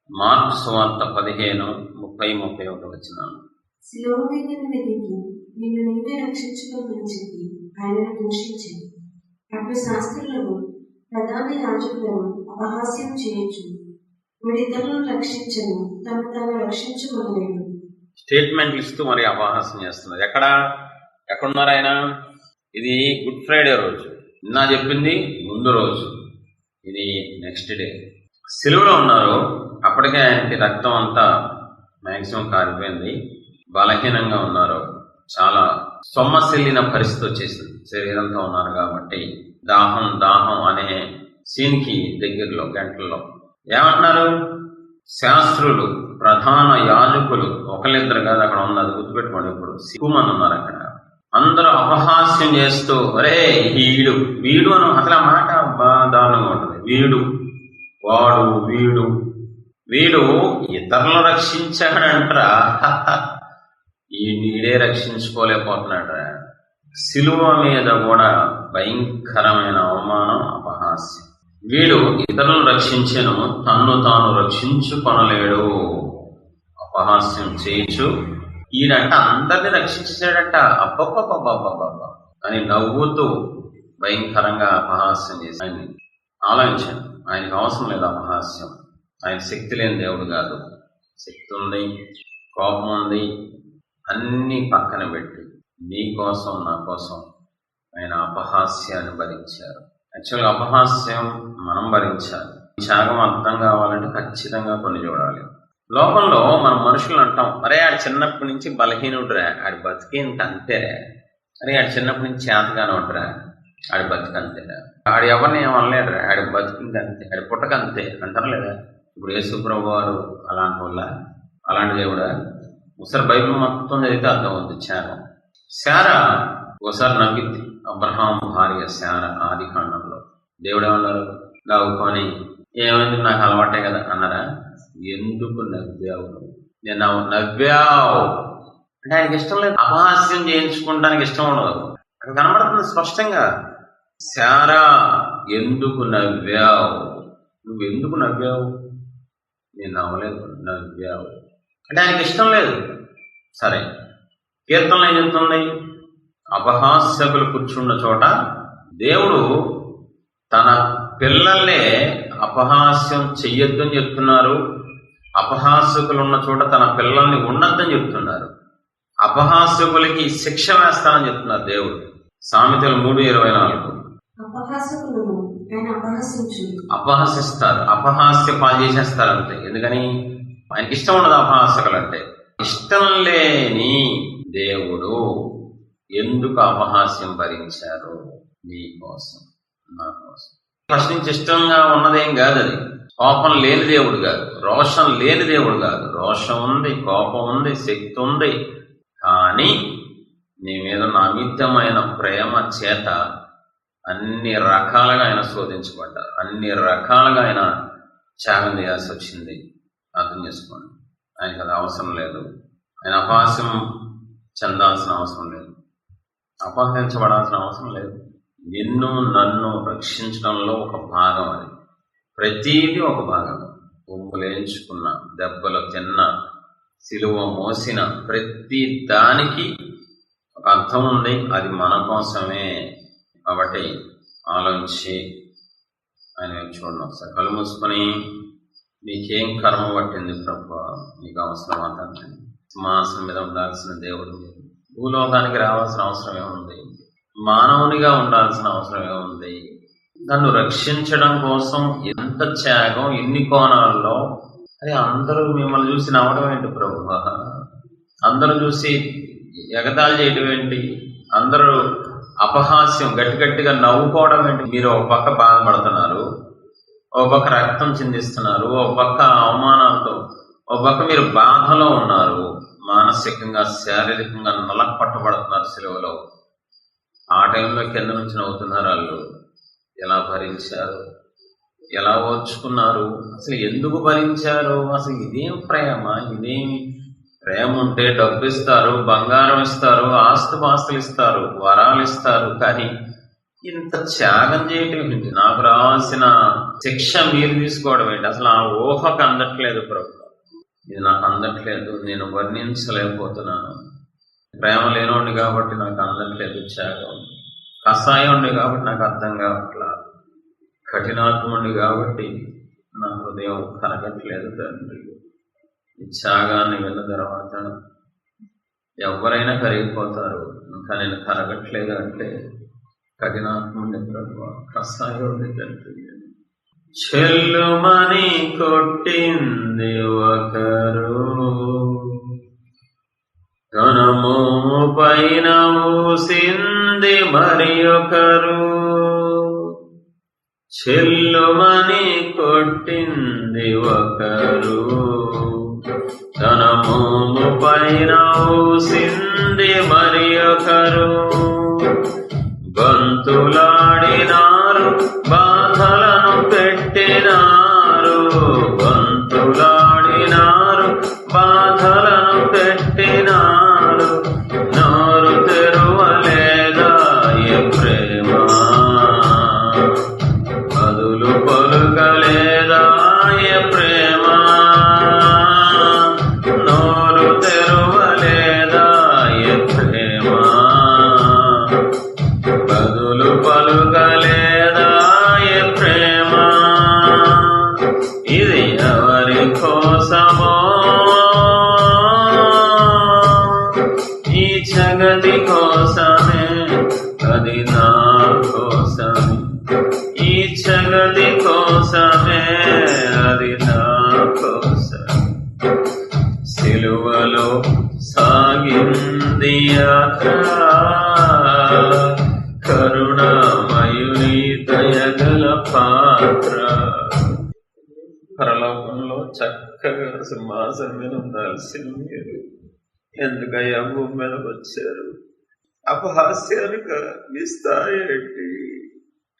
మార్కు సువార్త 15:30-31 వచనాలు. శిలువ మీద వెతికి నిన్ను నీవే రక్షించుకోమని చెప్పి ఆయనను దూషించింది. అటు శాస్త్రులను ప్రధాన యాజకులను అపహాస్యం చేయొచ్చు. వీడిద్దరులను రక్షించను, తను తాను రక్షించుకోలేదు. స్టేట్మెంట్లు ఇస్తూ మరి అపహాస్యం చేస్తున్నారు. ఎక్కడున్నారు ఆయన? ఇది గుడ్ ఫ్రైడే రోజు, నిన్న చెప్పింది ముందు రోజు, ఇది నెక్స్ట్ డే. సిలువలో ఉన్నారు. అప్పటికే ఆయనకి రక్తం అంతా మ్యాక్సిమం కారిపోయింది. బలహీనంగా ఉన్నారు. చాలా సొమ్మసిల్లిన పరిస్థితి వచ్చేసింది. శరీరంతో ఉన్నారు కాబట్టి దాహం అనే సీన్కి దగ్గరలో గంటల్లో ఏమంటున్నారు? శాస్త్రులు, ప్రధాన యాజకులు, ఒకళ్ళిద్దరు కాదు అక్కడ ఉన్నది, గుర్తుపెట్టుకోండి. ఇప్పుడు సిక్కుమంది ఉన్నారు అక్కడ. అందరూ అపహాస్యం చేస్తూ ఒరే వీడు అని, అసలు ఆ మాట బాగా దారుణంగా ఉంటుంది. వాడు వీడు ఇతరులను రక్షించాడంటరా, వీడే రక్షించుకోలేకపోతున్నాడరా. సిలువ మీద కూడా భయంకరమైన అవమానం, అపహాస్యం. వీడు ఇతరులను రక్షించను, తన్ను తాను రక్షించుకొనలేడు. అపహాస్యం చేయొచ్చు. ఈయనంట అందరినీ రక్షించాడట, అబ్బబ్బబ్బబ్బబ్బబ్బ అని నవ్వుతూ భయంకరంగా అపహాస్యం చేసి ఆయన్ని ఆలోచించాను. ఆయనకు అవసరం లేదు అపహాస్యం. ఆయన శక్తి లేని దేవుడు కాదు. శక్తి ఉంది, కోపం ఉంది, అన్నీ పక్కన పెట్టి నీ కోసం నా కోసం ఆయన అపహాస్యాన్ని భరించారు. యాక్చువల్గా అపహాస్యం మనం భరించాలి. ఈ త్యాగం అర్థం కావాలంటే ఖచ్చితంగా కొన్ని చూడాలి. లోకంలో మనం మనుషులు అంటాం, అరే ఆడు చిన్నప్పటి నుంచి బలహీనుడురా, ఆడి బతికేంత అంతేరా, అరే ఆడు చిన్నప్పటి నుంచి చేతగానే ఉంటారా, ఆడి బతికంతేరా, ఆడు ఎవరిని ఏమనలేడురా, ఆడి బతికిందంతే, ఆడి పుట్టకంతే అంటారు లేదా? ఇప్పుడు యేసుప్రభు వారు అలాంటి వల్ల, అలాంటి దేవుడా? ఒకసారి బైబిల్ మొత్తం చదివితే అర్థమవుతుంది. శారా ఒకసారి నవ్వింది. అబ్రహాం భార్య శారా ఆది కాండంలో. దేవుడు ఏమన్నారు? నవ్వుకొని ఏమైంది, నాకు అలవాటే కదా అన్నారా? ఎందుకు నవ్వావు? నేను నవ్వావు అంటే ఆయనకి ఇష్టం లేదు. అపహాస్యం చేయించుకోవడానికి ఇష్టం ఉండదు. అక్కడ కనబడుతుంది స్పష్టంగా. శారా ఎందుకు నవ్వావు? నువ్వు ఎందుకు నవ్వావు? నేను నవ్వలేదు, నవ్వావు అంటే ఆయనకి ఇష్టం లేదు. సరే, కీర్తనలు ఏం చెప్తుంది? అపహాస్యకులు కూర్చున్న చోట దేవుడు తన పిల్లల్నే అపహాస్యం చెయ్యొద్దని చెప్తున్నారు. అపహాస్యకులు ఉన్న చోట తన పిల్లల్ని ఉండొద్దని చెప్తున్నారు. అపహాస్యకులకి శిక్ష వేస్తానని చెప్తున్నారు దేవుడు. సామెతలు 3:24. అపహసిస్తారు, అపహాస్య పాలు చేసేస్తారు అంతే. ఎందుకని? ఆయనకి ఇష్టం ఉండదు అపహాస్యకులు అంటే. ఇష్టం లేని దేవుడు ఎందుకు అపహాస్యం భరించారు? నీ కోసం, నా కోసం. ఫస్ట్ నుంచి ఇష్టంగా ఉన్నదేం కాదు. అది కోపం లేని దేవుడు కాదు, రోషం లేని దేవుడు కాదు. రోషం ఉంది, కోపం ఉంది, శక్తి ఉంది. కానీ నీ మీద అమితమైన ప్రేమ చేత అన్ని రకాలుగా ఆయన శోధించబడ్డారు. అన్ని రకాలుగా ఆయన త్యాగం చేయాల్సి వచ్చింది. అర్థం చేసుకోండి. ఆయనకు అది అవసరం లేదు. ఆయన అపహాస్యం చెందాల్సిన అవసరం లేదు, అపహరించబడాల్సిన అవసరం లేదు. నిన్ను నన్ను రక్షించడంలో ఒక భాగం అది. ప్రతీది ఒక భాగం. ఉమ్ములేంచుకున్న, దెబ్బలు తిన్న, సిలువ మోసిన ప్రతి దానికి ఒక అర్థం ఉంది. అది మన కోసమే. కాబట్టి ఆలోచించి ఆయన చూడండి. ఒకసారి కళ్ళు మూసుకొని, నీకేం కర్మ పట్టింది ప్రభు, నీకు అవసరం అవుతుంది. సింహాసనం మీద ఉండాల్సిన దేవుడు భూలోకానికి రావాల్సిన అవసరం ఏముంది? మానవునిగా ఉండాల్సిన అవసరం ఏముంది? నన్ను రక్షించడం కోసం ఎంత త్యాగం, ఎన్ని కోణాల్లో. అది అందరూ మిమ్మల్ని చూసి నవ్వడం ఏంటి ప్రభువా? అందరూ చూసి ఎగతాళి చేయడం ఏంటి? అందరూ అపహాస్యం గట్టిగా నవ్వుకోవడం ఏంటి? మీరు ఒక పక్క బాధపడుతున్నారు, ఒక పక్క రక్తం చిందిస్తున్నారు, ఒక పక్క అవమానాలతో, ఒక పక్క మీరు బాధలో ఉన్నారు, మానసికంగా శారీరకంగా నలపట్టబడుతున్నారు సిలువలో. ఆ టైంలో కింద నుంచి నవ్వుతున్నారు. వాళ్ళు ఎలా భరించారు, ఎలా ఓర్చుకున్నారు, అసలు ఎందుకు భరించారు? అసలు ఇదేం ప్రేమ? ఇదేమి ప్రేమ? ఉంటే డబ్బు ఇస్తారు, బంగారం ఇస్తారు, ఆస్తుపాస్తులు ఇస్తారు, వరాలు ఇస్తారు, కానీ ఇంత త్యాగం చేయటం ఏంటి? నాకు రావాల్సిన శిక్ష మీరు తీసుకోవడం ఏంటి? అసలు ఆ ఊహకు అందట్లేదు ప్రభు. ఇది నాకు అందట్లేదు, నేను వర్ణించలేకపోతున్నాను. ప్రేమ లేనోండి కాబట్టి నాకు అందట్లేదు త్యాగం. కషాయండి కాబట్టి నాకు అర్థం కావట్లా. కఠినాత్ముడి కాబట్టి నా హృదయం కరగట్లేదు తండ్రి. ఈ త్యాగాన్ని విన్న తర్వాత ఎవరైనా కరిగిపోతారు, ఇంకా నేను కరగట్లేదు అంటే కఠినాత్ముడి ప్రభు, కషాయుడి తండ్రి. చెల్లుమని కొట్టింది ఒకరు, ఘనము పైన మూసింది మరి ఒకరు. చెల్లుమని కొట్టింది ఒకరు, ఘనము పైన మూసింది మరి ఒకరు. గొంతులాడినారు, బాధలను పెట్టినారు, గొంతులాడినారు, బాధలను పెట్టినారు. నోరు తెరువలేదా ఏ ప్రేమ, బదులు పలుకలేదా ఏ ప్రేమ. నోరు తెరువలేదా ఏ ప్రేమ, బదులు పలుకలేదా ఏ ప్రేమ. ఇది ఎవరి కోసమో, ఈ జగతి కోసమే, అది నా కోసమే. ఈ జగతి కోసమే, అది నా కోసమే. సిలువలో సాగింది యాత్ర, కరుణామయుని దయగల పాత్ర. పరలోకంలో చక్కగా సింహాసనం మీద ఉండాల్సిన మీరు ఎందుకయ్యా భూమి మీదకి వచ్చారు? అపహాస్యానికి మీ స్థాయి ఏంటి?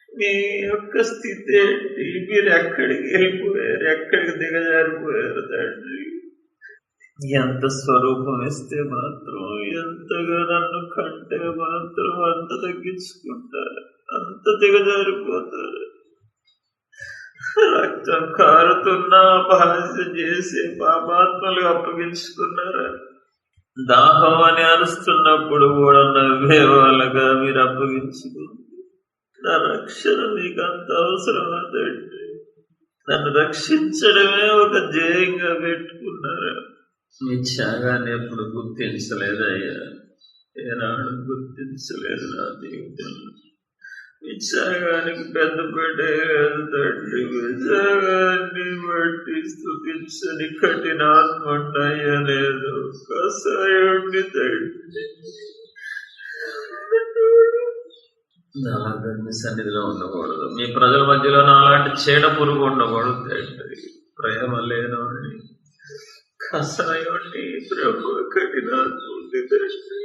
మీ యొక్క స్థితి ఏంటి? మీరు ఎక్కడికి వెళ్ళిపోయారు? ఎక్కడికి దిగజారిపోయారు తండ్రి? ఎంత స్వరూపం ఇస్తే మాత్రం, ఎంతగా నన్ను కంటే మాత్రం అంత తగ్గించుకుంటారు, అంత దిగజారిపోతారు. రక్తం కారుతున్నా అపహాస్యం చేసి పాపాత్మలు అప్పగించుకున్నారా? దాహం అని అరుస్తున్నప్పుడు కూడా నవ్వే వాళ్ళగా మీరు అప్పగించుకున్నారు. నా రక్షణ మీకు అంత అవసరమా తండ్రి? నన్ను రక్షించడమే ఒక ధ్యేయంగా పెట్టుకున్నారా? మీ త్యాగాన్ని ఎప్పుడు గుర్తించలేదయ్యా, ఏనాడు గుర్తించలేదు నా జీవితంలో. మీ త్యాగానికి పెద్ద పెట్టేయలేదు తండ్రి. మీ త్యాగాన్ని బట్టి స్తుతించని కఠినాత్ముడు అయ్యలేదు, కషాయుడిని తండ్రి. నాలాంటి మీ సన్నిధిలో ఉండకూడదు, మీ ప్రజల మధ్యలో నాలాంటి చీడ పురుగు ఉండకూడదు తండ్రి. ప్రేమ లేనోడిని, కషాయుడిని ప్రభు, కఠినాత్ముడిని తండ్రి.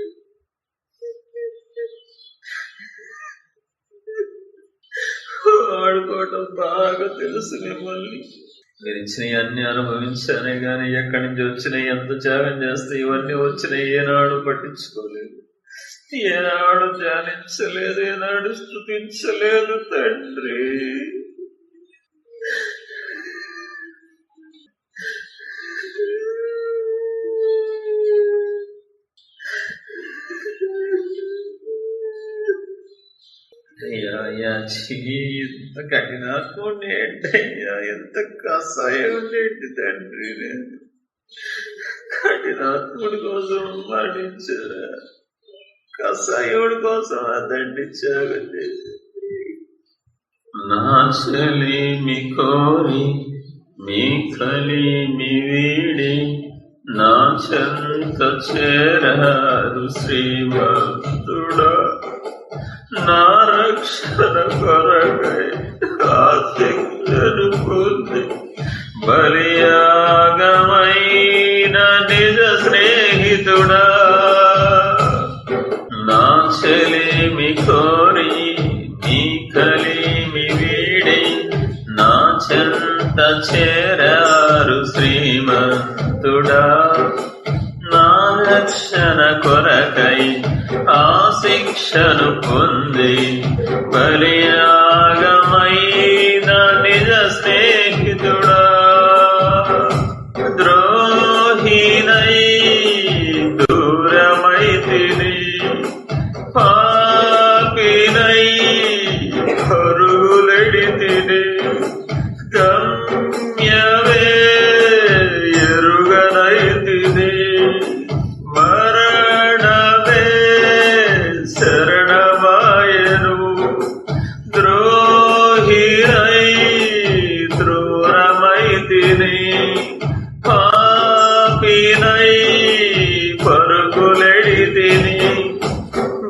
ఆడుకోవటం బాగా తెలుసు మిమ్మల్ని. మీరు ఇచ్చినవి అన్ని అనుభవించానే గాని ఎక్కడి నుంచి వచ్చినాయి, ఎంత త్యాగం చేస్తే ఇవన్నీ వచ్చినాయి ఏనాడు పట్టించుకోలేదు, ఏనాడు ధ్యానించలేదు, ఏనాడు స్తుతించలేదు తండ్రి. అయ్యా ఎంత కఠినాత్ముడిని ఏంటయ్యా, ఎంత కషాయం ఏంటి తండ్రి. నేను కఠినాత్ముడి కోసం మరణించారా, కసాయుడి కోసం దండించారు. నా చెలిమి కోరి మీ కలిమి వీడి నా చెంత చేరారు శ్రీమంతుడా. నా రక్షణ కొరకై ఆ శిక్షను పొంది బలియాగమైన నిజ స్నేహితుడా. నా చెలిమి కోరి మీ కలిమి వీడి నా చెంత చేరారు శ్రీమంతుడా. నా రక్షణ కొరకై ఆ శిక్షను పొంది బలియాగమైన నిజ స్నేహితుడా. ద్రోహినై దూరమైతిని, పాపినై పరుగులెడితిని, గమ్యమే ఎరుగనైతిని, మరణమే శరణమాయను. ద్రోహినై ద్రోరమైతిని, పాపినై పరుగులెడితిని,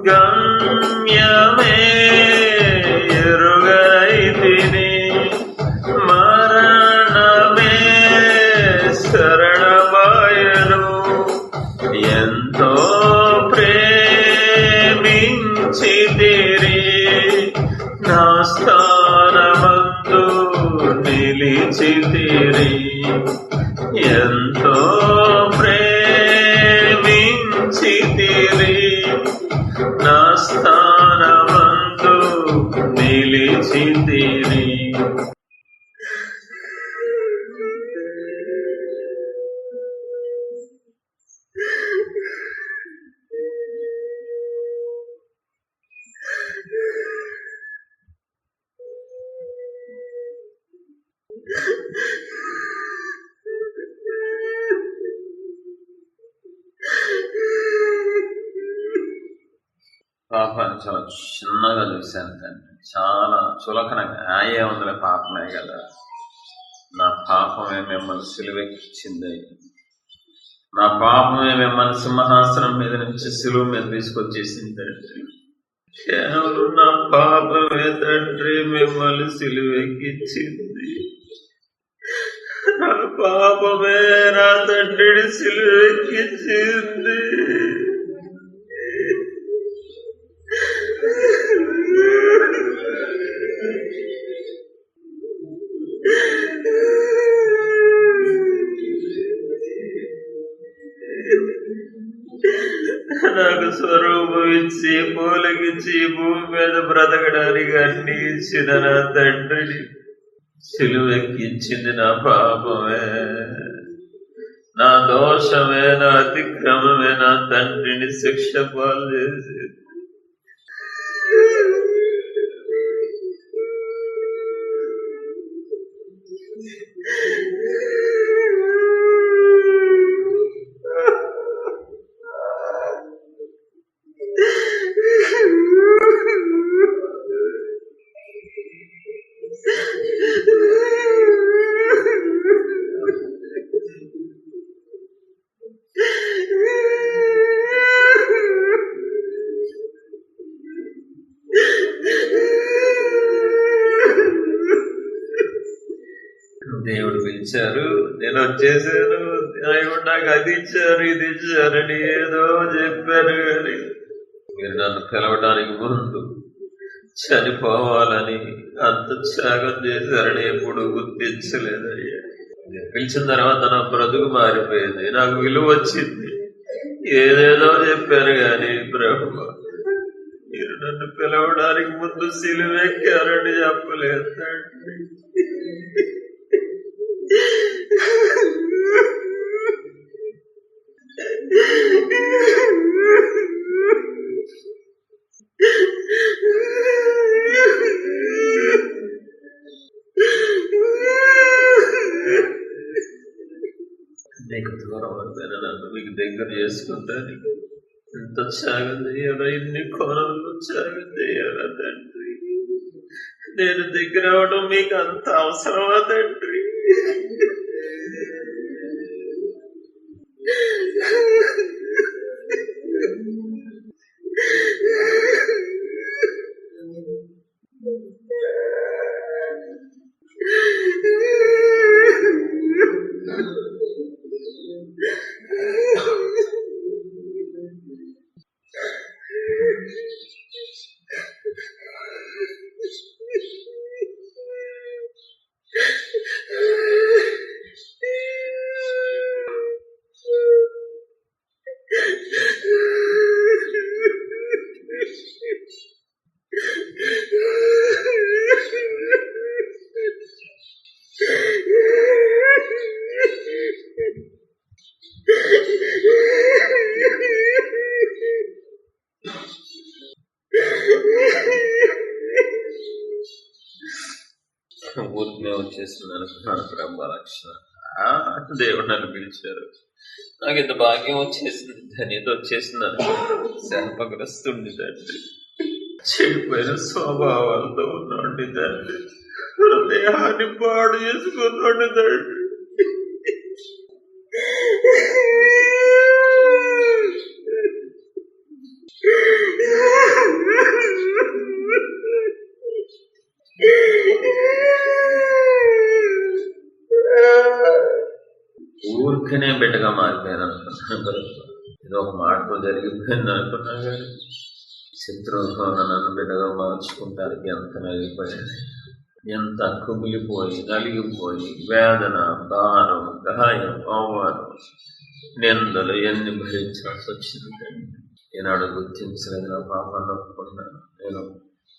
గమ్యమే ఎరుగైతిని, మరణమే శరణమాయను. ఎంతో ప్రేమించితిరి, నా స్థానమందు నిలిచితిరి. ఎంతో ప్రేమించితిరి, నా స్థానమందు నిలిచితిరి. పాపాన్ని చాలా చిన్నగా చూశాను తండ్రి, చాలా చులకనగా. ఆయే ఉందిన పాపమే కదా, నా పాపమే మిమ్మల్ని సిలువెక్కించింది. నా పాపమే మిమ్మల్ని సింహాసనం మీద నుంచి సిలువ మీద తీసుకొచ్చేసింది తండ్రి. కేవలం నా పాపమే తండ్రి మిమ్మల్ని సిలువెక్కించింది. నా పాపమే నా తండ్రిని సిలువెక్కించింది. నాకు స్వరూపం ఇచ్చి పూలకిచ్చి భూమి మీద బ్రతకడానికి అన్ని ఇచ్చిన నా తండ్రిని సిలువెక్కించింది నా పాపమే, నా దోషమే, నా అతిక్రమమే నా తండ్రిని శిక్ష పాలు చేసింది. దేవుడు పిలిచారు, నేను వచ్చేసాను, నాకు అది ఇచ్చారు ఇది ఇచ్చారని ఏదో చెప్పారు. కానీ మీరు నన్ను పిలవడానికి ముందు చనిపోవాలని అంత త్యాగం చేశారని ఎప్పుడు గుర్తించలేదయ్యా. మీరు పిలిచిన తర్వాత నా బ్రతుకు మారిపోయింది, నాకు విలువ వచ్చింది. ఏదేదో చెప్పారు కానీ ప్రభు మీరు నన్ను పిలవడానికి ముందు సిలువెక్కారని చెప్పలేదు తండ్రి. మీకు దూరం అయిపోయిన నన్ను మీకు దగ్గర చేసుకుంటానికి ఎంత త్యాగం చేయాలా, ఇన్ని కోణంలో త్యాగం చేయాలా తండ్రి. నేను దగ్గర అవడం మీకు అంత అవసరమా తండ్రి? ఊరికే వచ్చేస్తున్నాను బ్రహ్మ రక్షణ. దేవుడు నన్ను పిలిచారు, నాకు ఇంత భాగ్యం వచ్చేసింది, ధన్యత వచ్చేసిందని శాపగ్రస్తుండి తండ్రి. చెడిపోయిన స్వభావాలతో ఉన్నాండి తండ్రి, హృదయాన్ని పాడు చేసుకున్నాండి తండ్రి. ఊరికనే బిడ్డగా మారిపోయాను అనుకున్నాను, ఏదో ఒక మాటతో జరిగిపోయింది అనుకున్నా కానీ శత్రువుతో నన్ను బిడ్డగా మార్చుకుంటానికి ఎంత నలిగిపోయాను, ఎంత కుమిలిపోయి నలిగిపోయి వేదన, భారం, గాయం, అవమానం, నిందలు ఎన్ని భరించాల్సి వచ్చింది. ఈనాడు గుర్తించలేదు నా పాపాన్ని ఒప్పుకున్నాను,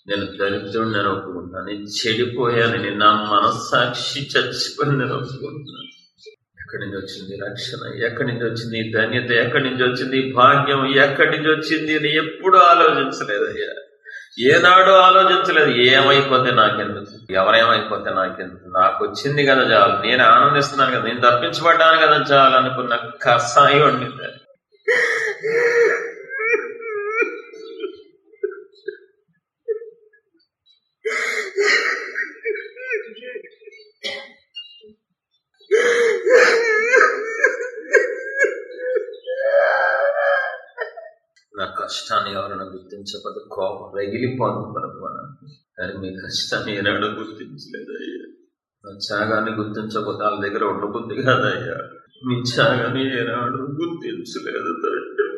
నేను దరిద్రుడిని ఒప్పుకుంటున్నాను, నేను చెడిపోయానని నా మనస్సాక్షి చచ్చిపోయింది నేను ఒప్పుకుంటున్నాను. ఎక్కడి నుంచి వచ్చింది రక్షణ, ఎక్కడి నుంచి వచ్చింది ధన్యత, ఎక్కడి నుంచి వచ్చింది భాగ్యం, ఎక్కడి నుంచి వచ్చింది అని ఎప్పుడు ఆలోచించలేదు అయ్యా, ఏనాడు ఆలోచించలేదు. ఏమైపోతే నాకెందుకు, ఎవరేమైపోతే నాకెందుకు, నాకు వచ్చింది కదా చాలు, నేను ఆనందిస్తున్నాను కదా, నేను తప్పించబడ్డాను కదా చాలు అనుకున్న కసాయి వండింది. నా కష్టాన్ని ఎవరైనా గుర్తించకపోతే కోపం రగిలిపోతుంది పరపాన, కానీ మీ కష్టాన్ని ఏనాడు గుర్తించలేదు అయ్యా. నా త్యాగాన్ని గుర్తించకపోతే వాళ్ళ దగ్గర ఉండబుద్ధి కాదయ్యా, మీ త్యాగాన్ని ఏనాడు గుర్తించలేదు తండ్రి.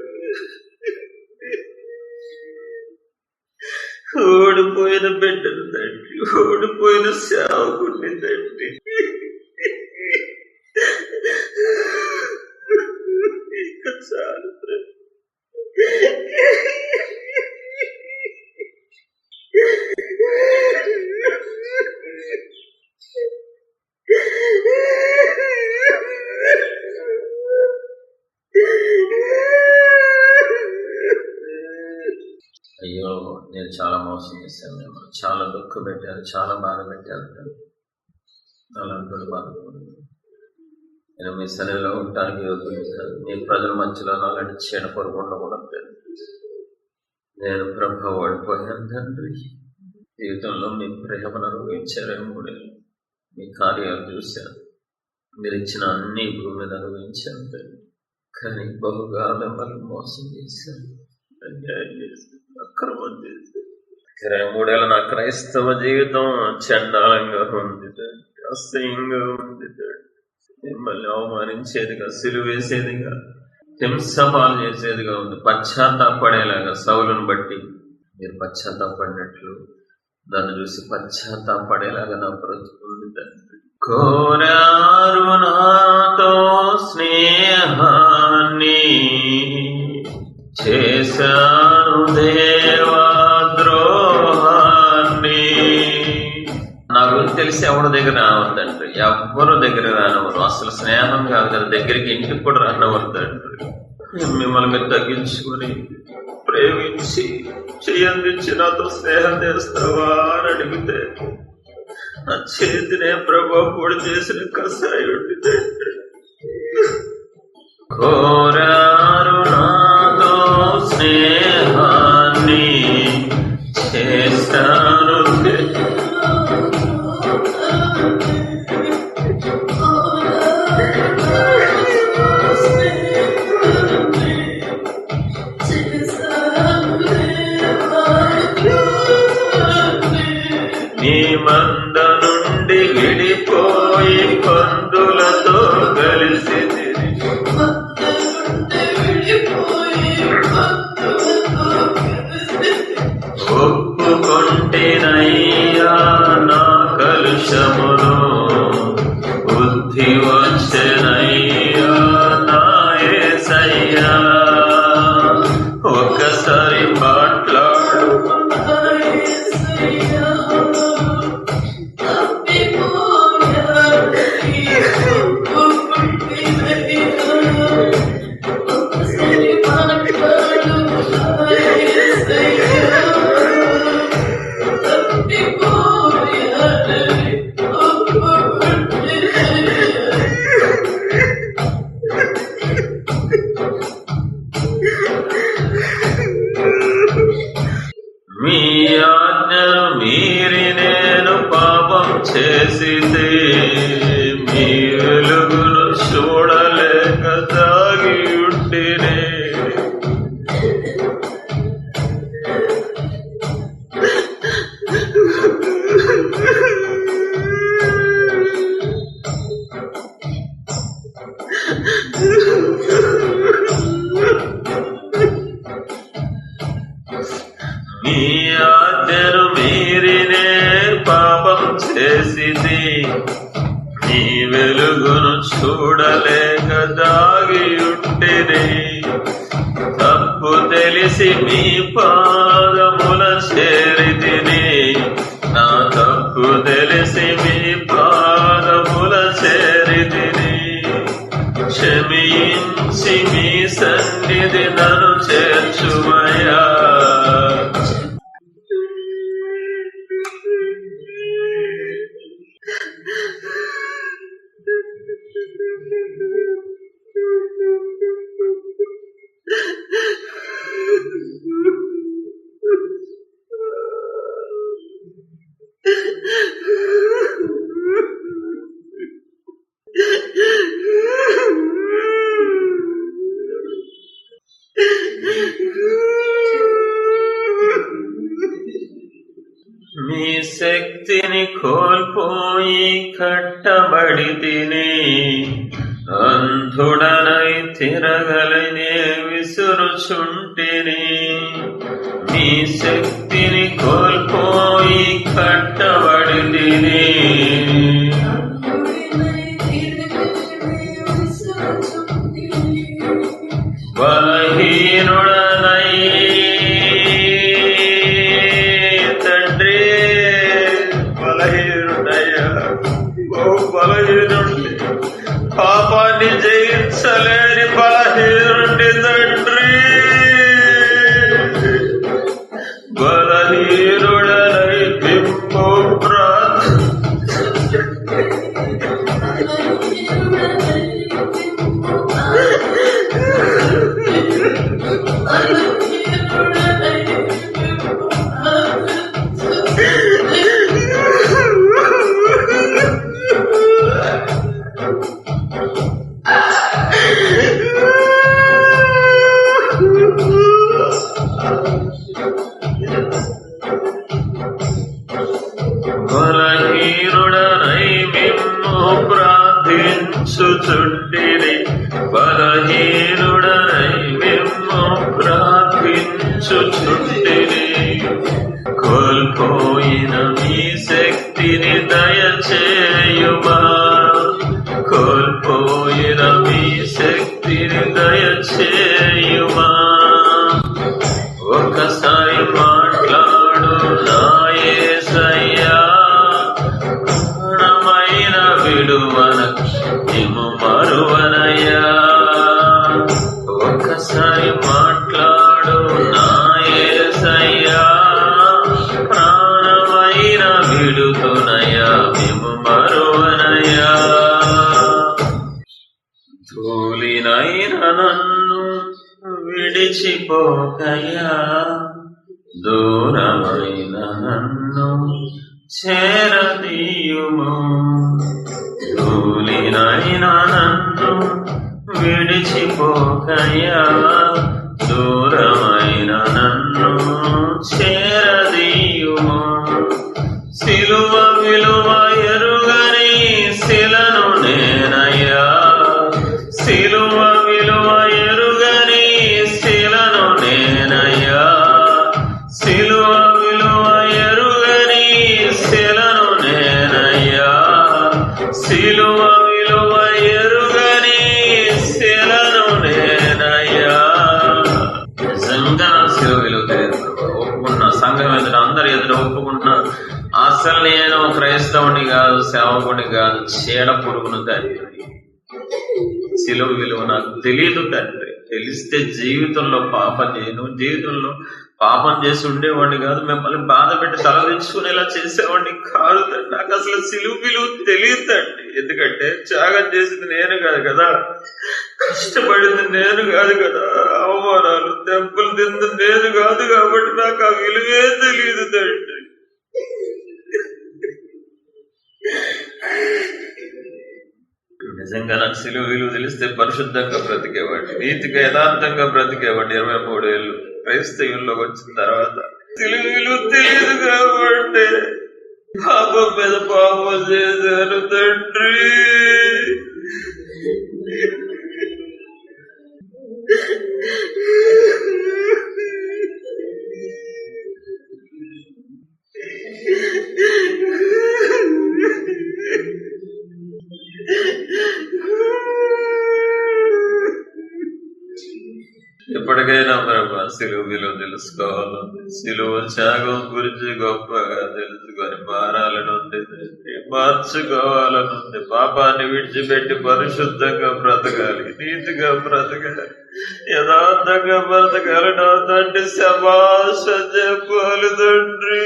ఓడిపోయిన బిడ్డను తండ్రి, ఓడిపోయిన సేవకుడిని తండ్రి, ఇంకా చాలు అయ్యో, నేను చాలా మోసం చేశాను, మేము చాలా దుఃఖం పెట్టాను, చాలా బాధ పెట్టాను, అలాంటి బాధపడుతుంది. నేను మీ సన్నిధిలో ఉండటానికి యోగ్యం కాదు, మీ ప్రజల మధ్యలో అలాంటి చీడ కొరకు ఉండకూడదు. నేను ప్రభు ఓడిపోయాను తండ్రి. జీవితంలో మీ ప్రేమను అనుభవించారేమో కూడా, మీ కార్యాలు చూశాను, మీరు ఇచ్చిన అన్ని భూమి మీద అనుభవించాను తండ్రి. కానీ బహుగా మిమ్మల్ని మోసం చేశాను, అన్యాయం చేశాను, అక్రమం చేశాను. 23 ఏళ్ళ నా క్రైస్తవ జీవితం చండాలంగా ఉంది తండ్రి, అసహ్యంగా ఉంది తండ్రి. మిమ్మల్ని అవమానించేదిగా, సిలువేసేదిగా, హింసపాలు చేసేదిగా ఉంది. పశ్చాత్తాపడేలాగా సౌలును బట్టి మీరు పశ్చాత్తాపడినట్లు నన్ను చూసి పశ్చాత్తాపడేలాగా నా బ్రతుకుంది తండ్రి. కోరారు నాతో స్నేహాన్ని, చేశాను దేవా ద్రోహాన్ని. నా గురించి తెలిసి ఎవరి దగ్గర రావద్దండి, ఎవ్వరు దగ్గర రానవరు, అసలు స్నేహం కాదు కదా, దగ్గరికి ఇంటికి కూడా రానవరు తండ్రి. మిమ్మల్ని మీరు తగ్గించుకొని ప్రేమించి చెయ్యందించి నాతో స్నేహం చేస్తావా అని అడిగితే నా చేతినే ప్రభు పొడి చేసిన కసాయుడి తండ్రి. కోరారు నాతో స్నేహాన్ని చేశారు నీ మంద నుండి విడిపోయి పందులతో కలిసి ఒప్పుకొంటినయ్యా నా కలుషమును బుద్ధి వచ్చెనయ్యా నా యేసయ్యా ఒక్కసారి మాట్లాడు మీ ఆజ్ఞను మీరి నేను పాపం చేసితే మీ వెలుగును చూడలేక తాగి ఉంటినే మీ ఆజ్ఞను మీరినే పాపం చేసిది మీ వెలుగును చూడలేక దాగి ఉంటిని తప్పు తెలిసి మీ పాదముల చేరితిని నా తప్పు తెలిసి మీ పాదముల చేరితిని క్షమించి మీ సన్నిధి నన్ను చేర్చుమయ్యా మీ శక్తిని కోల్పోయి కట్టబడి తిని అంధుడనై తిరగలనే విసురుచుంటిని మీ శక్తిని కోల్పోయి కట్టబడి తిని బలహీనుడనై బలహీనుండి పాపాన్ని జయించలేని బలహీనుండి తండ్రి బలహీనుడనై బింబు బలహీనుడనై మిమ్ము ప్రార్థించుచుంటిని బలహీనుడనై మిమ్ము ప్రార్థించుచుంటిని కోల్పోయిన మీ శక్తిని దయచేయుమా కోల్పోయిన మీ శక్తిని దయచేయుమా ఒకసారి మాట్లాడు నా యేసయ్యా ప్రాణమైన విడువన నిము మరువనయ్యా ఒకసారి మాట్లాడు నా యేసయ్యా ప్రాణమైన విడుతునయ్యా నిము మరువనయ్యా ధూళిన ధూళినైన నన్ను విడిచిపోకయ్యా, దూరమైన నన్ను చేరదీయుము. ధూళినైన నన్ను విడిచిపోకయ్యా, దూరమైన నన్ను చేరదీయుము. సిలువ విలువ ఎరుగని శిలను నేనయ్యా, సిలువ విలువ ఎరుగని శిలను నేనయ్యా, సిలువ విలువ ఎరుగని శిలను నేనయ్యా, సిలువ విలువ ఎరుగని శిలను నేనయ్యా. నిజంగా శిలువ విలువ తెలియదు. ఒప్పుకున్నా, సంఘం ఎదుట అందరి ఎదుట ఒప్పుకుంటున్నా, అసలు నేను క్రైస్తవుని కాదు, సేవకుని కాదు, చీడ పురుగును తండ్రి. శిలువ విలువ నాకు తెలియదు తండ్రి. తెలిస్తే జీవితంలో పాపం చేసి ఉండేవాడిని కాదు, మిమ్మల్ని బాధ పెట్టి తలదించుకునేలా చేసేవాడిని కాదు తండ్రి. నాకు అసలు శిలువ విలువ తెలియదు తండ్రి. ఎందుకంటే త్యాగం చేసింది నేను కాదు కదా, కష్టపడింది నేను కాదు కదా, అవమానాలు దెబ్బలు తింది నేను కాదు, కాబట్టి నాకు ఆ విలువే తెలియదు తండ్రి. నిజంగా నాకు శిలువ విలువ తెలిస్తే పరిశుద్ధంగా బ్రతికేవాడిని, నీతిగా యథార్థంగా బ్రతికేవాడిని. 23 ఏళ్ళు క్రైస్తవ్యంలోకి వచ్చిన తర్వాత శిలువ విలువ తెలియదు కాబట్టి పాపం మీద పాపం చేశాను తండ్రి. ఎప్పటికైనా ప్రభా శిలువ విలువ తెలుసుకోవాలని, శిలువ త్యాగం గురించి గొప్పగా తెలుసుకొని మారాలనుంది, మార్చుకోవాలనుంది. పాపాన్ని విడిచిపెట్టి పరిశుద్ధంగా బ్రతకాలి, నీతిగా బ్రతకాలి, యథార్థంగా బ్రతకాలి. నా తండ్రి శభాష చెప్పాలి తండ్రి.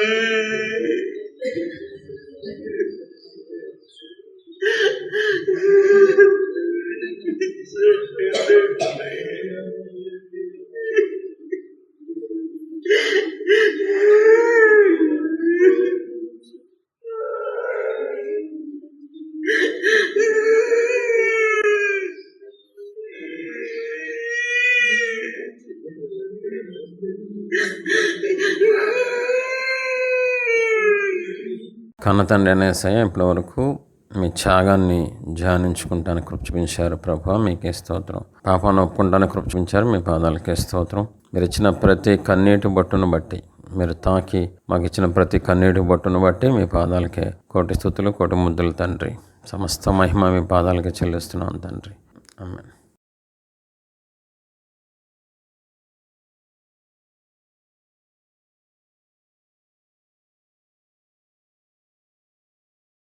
కన్నతండ్రి అనే యేసయ్య ఇప్పటి వరకు మీ త్యాగాన్ని ధ్యానించుకుంటానికి కృప చూపించారు ప్రభా, మీకే స్తోత్రం. పాపాన్ని ఒప్పుకుంటానికి కృప చూపించారు, మీ పాదాలకే స్తోత్రం. మీరు ఇచ్చిన ప్రతి కన్నీటి బొట్టును బట్టి, మీరు తాకి మాకు ఇచ్చిన ప్రతి కన్నీటి బొట్టును బట్టి మీ పాదాలకే కోటి స్తుతులు, కోటి ముద్దులు తండ్రి. సమస్త మహిమ మీ పాదాలకే చెల్లిస్తున్నాం తండ్రి. ఆమేన్.